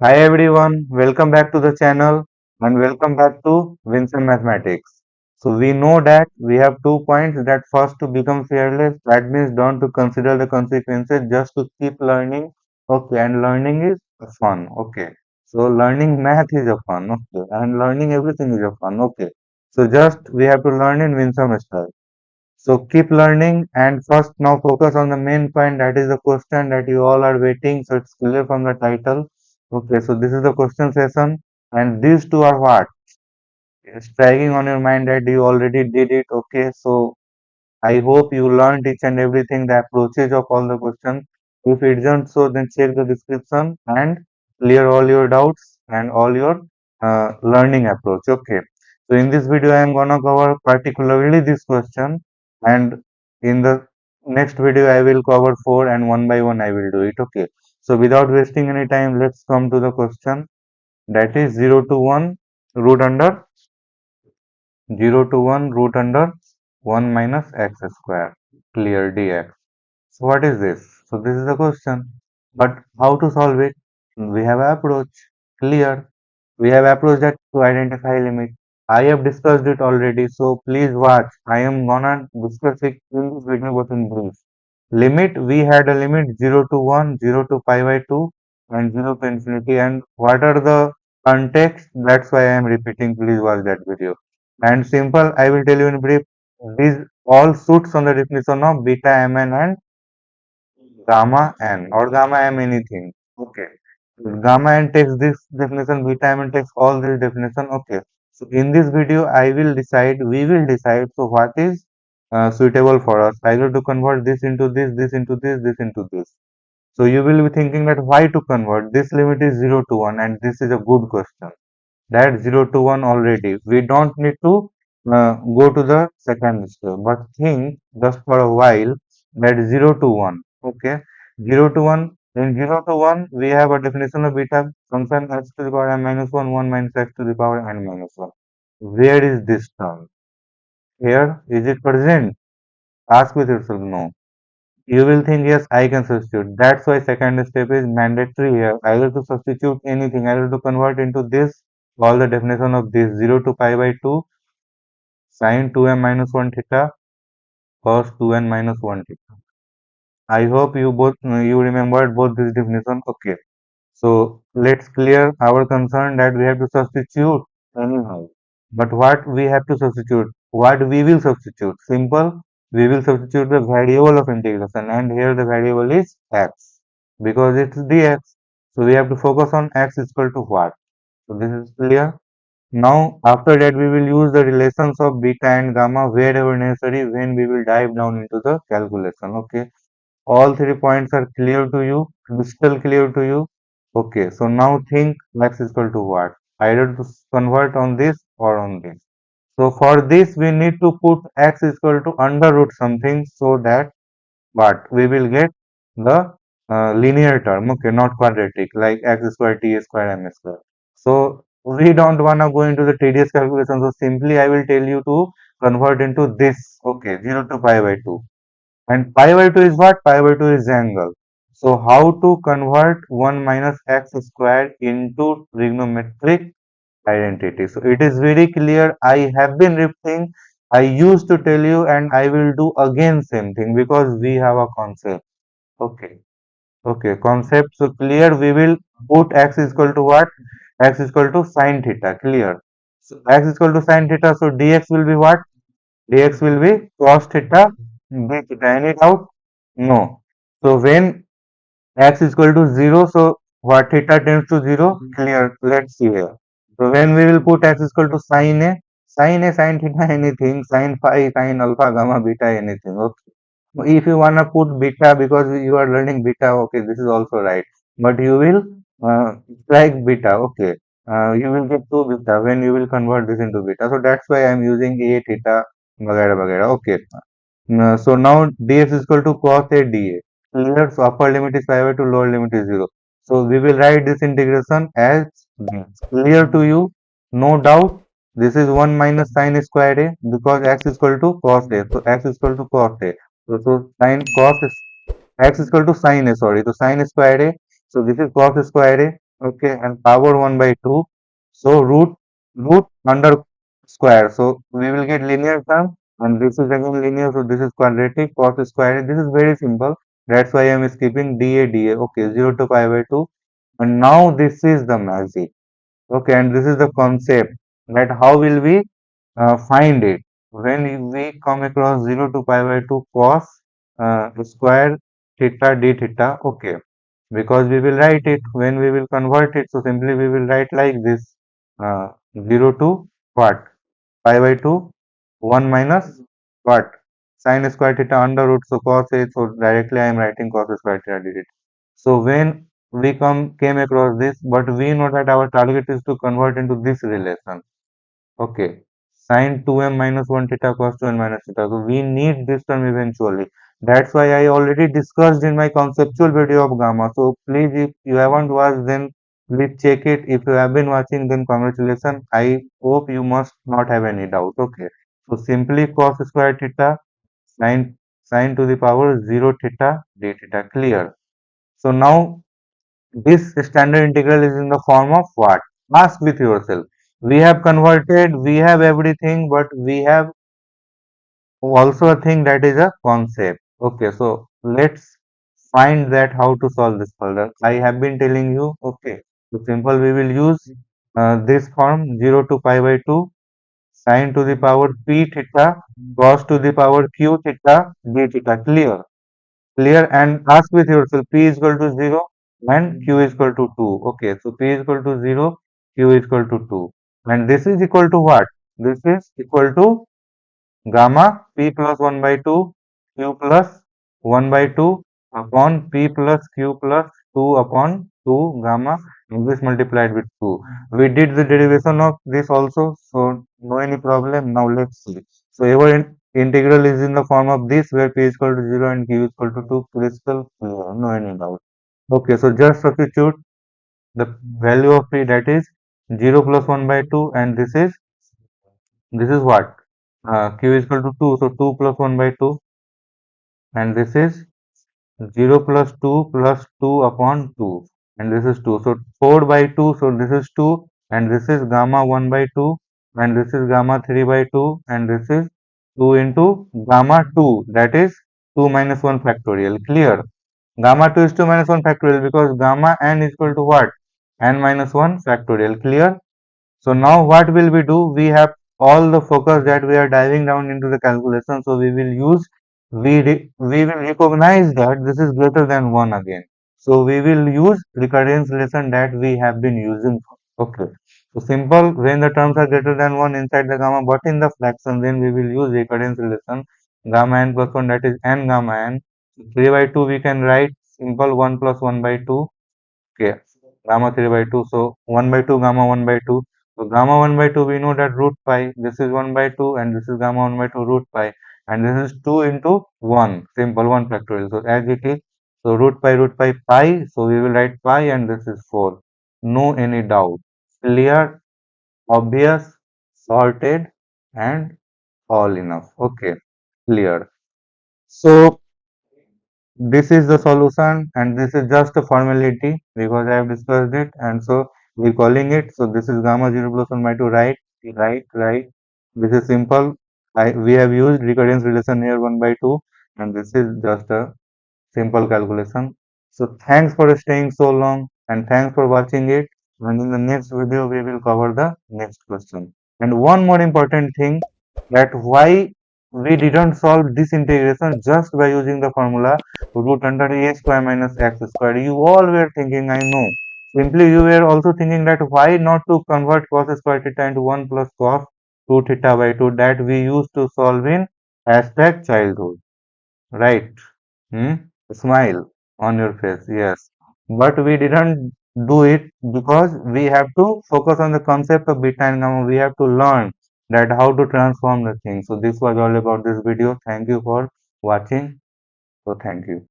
Hi everyone, welcome back to the channel and welcome back to Vincent Mathematics. So we know that we have 2 points that first to become fearless, that means don't to consider the consequences, just to keep learning. Okay, and learning is fun. Okay, so learning math is a fun. Okay, and learning everything is a fun. Okay, so just we have to learn in Vincent style. So keep learning and first now focus on the main point, that is the question that you all are waiting. So it's clear from the title. Okay, so this is the question session and these two are what? Striking on your mind that you already did it. Okay, so I hope you learned each and everything, the approaches of all the questions. If it isn't so, then check the description and clear all your doubts and all your learning approach. Okay. So in this video, I am gonna cover particularly this question, and in the next video, I will cover four, and one by one I will do it. Okay. So without wasting any time, let's come to the question. That is 0 to 1 root under 0 to 1 root under 1 minus x square, clear dx. So what is this? So this is the question. But how to solve it? We have approach. Clear. We have approach that to identify limit. I have discussed it already, so please watch. I am gonna discuss it in this video but in brief. Limit, we had a limit 0 to 1, 0 to pi by 2 and 0 to infinity. And what are the context? That's why I am repeating. Please watch that video. And simple, I will tell you in brief. These all suits on the definition of beta mn and gamma n or gamma m anything. Okay. Gamma n takes this definition, beta m takes all this definition. Okay. So in this video, we will decide. So what is suitable for us? Either to convert this into this into this into this. So you will be thinking that why to convert? This limit is 0 to 1 and this is a good question. That 0 to 1 already. We don't need to go to the second step, but think just for a while that 0 to 1. Okay, 0 to 1. In 0 to 1, we have a definition of beta function x to the power n minus 1, 1 minus x to the power n minus 1. Where is this term? Here, is it present? Ask with yourself, no. You will think, yes, I can substitute. That's why second step is mandatory here. Either to substitute anything, either to convert into this, all the definition of this 0 to pi by 2, sine 2m minus 1 theta, cos 2n minus 1 theta. I hope you remembered both this definition. Okay. So let's clear our concern that we have to substitute anyhow. But what we have to substitute? What we will substitute? Simple. We will substitute the variable of integration, and here the variable is x because it's dx. So we have to focus on x is equal to what? So this is clear. Now after that we will use the relations of beta and gamma wherever necessary when we will dive down into the calculation. Okay. All 3 points are clear to you, crystal clear to you. Okay, so now think x is equal to what? Either to convert on this or on this. So for this we need to put x is equal to under root something so that what? We will get the linear term, okay, not quadratic, like x square t square m square. So we don't want to go into the tedious calculation. So simply I will tell you to convert into this, okay, 0 to pi by 2. And pi by 2 is what? Pi by 2 is angle. So how to convert 1 minus x square into trigonometric identity? So it is very clear. I have been repeating. I used to tell you and I will do again same thing because we have a concept. Okay. Okay. Concept. So clear. We will put x is equal to what? X is equal to sine theta. Clear. So x is equal to sine theta. So dx will be what? Dx will be cos theta d theta. Any doubt? No. So when x is equal to 0, so what theta tends to 0? Clear. Let's see here. So when we will put x is equal to sine A, sine theta, anything, sine phi, sine alpha, gamma, beta, anything. Okay. If you wanna put beta because you are learning beta, okay, this is also right. But you will like beta, okay. You will get 2 beta when you will convert this into beta. So that's why I am using a theta, vagera, vagera. Okay. So now dx is equal to cos a dA. Clear. So upper limit is pi by 2, lower limit is 0. So we will write this integration as this. Clear to you? No doubt. This is 1 minus sine square a because x is equal to cos a. So x is equal to cos a. So sine cos is x is equal to sine a. Sorry. So sine square a. So this is cos square a. Okay, and power 1 by 2. So root under square. So we will get linear term, and this is again linear, so this is quadratic. Cos square. This is very simple. That's why I am skipping dA. Okay, 0 to pi by 2. And now this is the magic. Okay, and this is the concept that how will we find it when we come across 0 to pi by 2 cos square theta d theta. Okay, because we will write it when we will convert it. So simply we will write like this, uh, 0 to what, pi by 2, 1 minus what, sin square theta under root. So cos a, so directly I am writing cos square theta d theta. So when we came across this, but we know that our target is to convert into this relation. Okay, sin 2m minus 1 theta cos 2n minus theta. So we need this term eventually. That's why I already discussed in my conceptual video of gamma. So please, if you haven't watched, then please check it. If you have been watching, then congratulations. I hope you must not have any doubt. Okay. So simply cos square theta sin to the power 0 theta d theta. Clear. So now this standard integral is in the form of what? Ask with yourself. We have converted, we have everything, but we have also a thing that is a concept. Okay, so let's find that how to solve this further. I have been telling you, okay, so simple we will use this form 0 to pi by 2 sin to the power p theta cos to the power q theta d theta. Clear? Clear, and ask with yourself p is equal to 0 and q is equal to 2. Okay, so p is equal to 0, q is equal to 2. And this is equal to what? This is equal to gamma p plus 1 by 2 q plus 1 by 2 upon p plus q plus 2 upon 2 gamma, and this multiplied with 2. We did the derivation of this also, so no any problem. Now let's see. So our integral is in the form of this, where p is equal to 0 and q is equal to 2. Crystal clear, no any doubt. Okay, so just substitute the value of p, that is 0 plus 1 by 2, and this is what, q is equal to 2, so 2 plus 1 by 2, and this is 0 plus 2 plus 2 upon 2, and this is 2, so 4 by 2, so this is 2, and this is gamma 1 by 2, and this is gamma 3 by 2, and this is 2 into gamma 2, that is 2 minus 1 factorial. Clear? Gamma 2 is 2 minus 1 factorial because gamma n is equal to what? N minus 1 factorial. Clear? So now what will we do? We have all the focus that we are diving down into the calculation. So we will use, we will recognize that this is greater than 1 again. So we will use recurrence relation that we have been using. Okay. So simple, when the terms are greater than 1 inside the gamma, but in the fraction, then we will use recurrence relation gamma n plus 1, that is n gamma n. 3 by 2 we can write simple 1 plus 1 by 2. Okay, gamma 3 by 2. So 1 by 2, gamma 1 by 2. So gamma 1 by 2, we know that root pi. This is 1 by 2, and this is gamma 1 by 2 root pi. And this is 2 into 1, simple 1 factorial. So as it is, so root pi pi. So we will write pi, and this is 4. No any doubt. Clear, obvious, sorted, and all enough. Okay, clear. So this is the solution, and this is just a formality because I have discussed it, and so we're calling it. So this is gamma 0 plus 1 by 2, right? Right. This is simple. We have used recurrence relation here 1 by 2, and this is just a simple calculation. So thanks for staying so long, and thanks for watching it. And in the next video, we will cover the next question. And one more important thing, that why we didn't solve this integration just by using the formula root under a square minus x square. You all were thinking, I know. Simply you were also thinking that why not to convert cos square theta into 1 plus cos 2 theta by 2 that we used to solve in hashtag childhood. Right? Hmm? Smile on your face, yes. But we didn't do it because we have to focus on the concept of beta and gamma. We have to learn that how to transform the thing. So this was all about this video. Thank you for watching. So thank you.